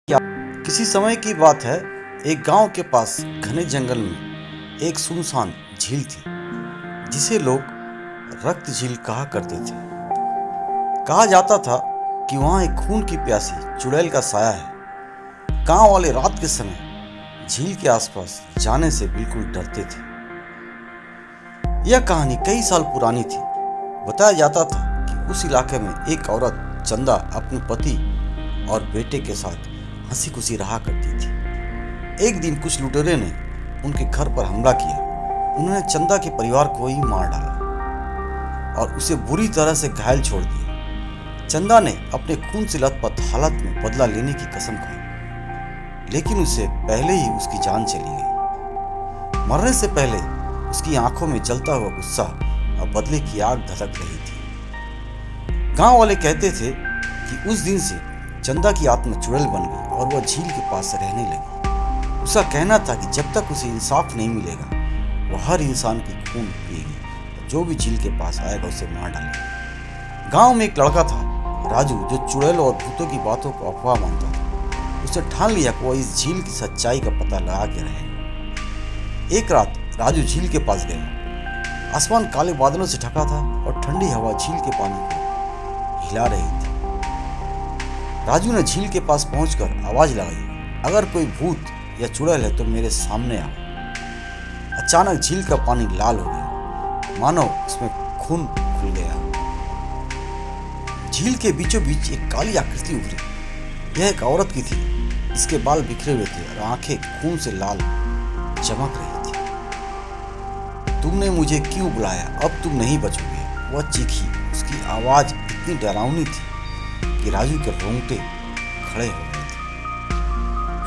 किसी समय की बात है। एक गांव के पास घने जंगल में एक सुनसान झील थी जिसे लोग रक्त झील कहा करते थे। कहा जाता था कि वहां एक खून की प्यासी चुड़ैल का साया है। गांव वाले रात के समय झील के आसपास जाने से बिल्कुल डरते थे। यह कहानी कई साल पुरानी थी। बताया जाता था कि उस इलाके में एक औरत चंदा अपने पति और बेटे के साथ हंसी खुशी रहा करती थी। एक दिन कुछ लुटेरे ने उनके घर पर हमला किया। उन्होंने चंदा के परिवार को ही मार डाला और उसे बुरी तरह से घायल छोड़ दिया। चंदा ने अपने खून से लथपथ हालत में बदला लेने की कसम खाई, लेकिन उससे पहले ही उसकी जान चली गई। मरने से पहले उसकी आंखों में जलता हुआ गुस्सा और बदले की आग धधक रही थी। गांव वाले कहते थे कि उस दिन से चंदा की आत्मा चुड़ैल बन गई और वह झील के पास रहने लगी। उसका कहना था कि जब तक उसे इंसाफ नहीं मिलेगा वह हर इंसान की खून पिएगी और जो भी झील के पास आएगा उसे मार डालेगी। गांव में एक लड़का था, राजू, जो चुड़ैल और भूतों की बातों को अफवाह मानता था। उसने ठान लिया कि वह इस झील की सच्चाई का पता लगा के रहेगा। एक रात राजू झील के पास गया। आसमान काले बादलों से ढका था और ठंडी हवा झील के पानी को हिला रही थी। राजू ने झील के पास पहुंचकर आवाज लगाई, अगर कोई भूत या चुड़ैल है तो मेरे सामने आओ। अचानक झील का पानी लाल हो गया, मानो उसमें खून खुल गया। झील के बीचों बीच एक काली आकृति उभरी। यह एक औरत की थी। इसके बाल बिखरे हुए थे और आंखें खून से लाल चमक रही थी। तुमने मुझे क्यों बुलाया? अब तुम नहीं बचोगे, वह चीखी। उसकी आवाज इतनी डरावनी थी कि राजू के रोंगटे खड़े हो गए थे।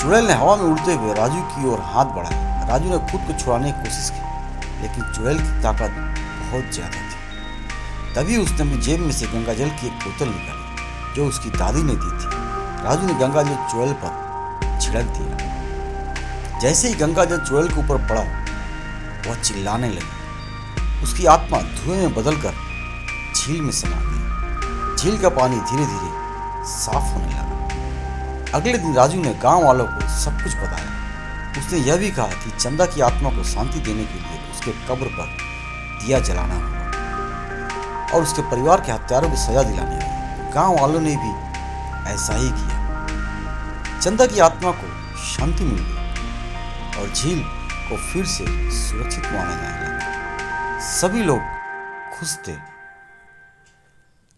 चुड़ैल ने हवा में उड़ते हुए राजू की ओर हाथ बढ़ाया। राजू ने खुद को छुड़ाने की कोशिश की, लेकिन चुड़ैल की ताकत बहुत ज्यादा थी। तभी उसने अपनी जेब में से गंगाजल की एक बोतल निकाली जो उसकी दादी ने दी थी। राजू ने गंगाजल चुड़ैल पर छिड़क दिया। जैसे ही गंगाजल चुड़ैल के ऊपर पड़ा वह चिल्लाने लगी। उसकी आत्मा धुएं में बदलकर झील में समा गई। झील का पानी धीरे धीरे साफ होने लगा। अगले दिन राजू ने गांव वालों को सब कुछ बताया। उसने यह भी कहा कि चंदा की आत्मा को शांति देने के लिए उसके कब्र पर दिया जलाना होगा और उसके परिवार के हत्यारों की सजा दिलानी होगी। गांव वालों ने भी ऐसा ही किया। चंदा की आत्मा को शांति मिल गई और झील को फिर से सुरक्षित माना जाने लगा। सभी लोग खुश थे।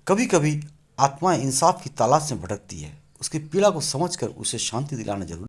कभी कभी आत्माएं इंसाफ की तलाश में भटकती है। उसकी पीड़ा को समझकर उसे शांति दिलाना जरूरी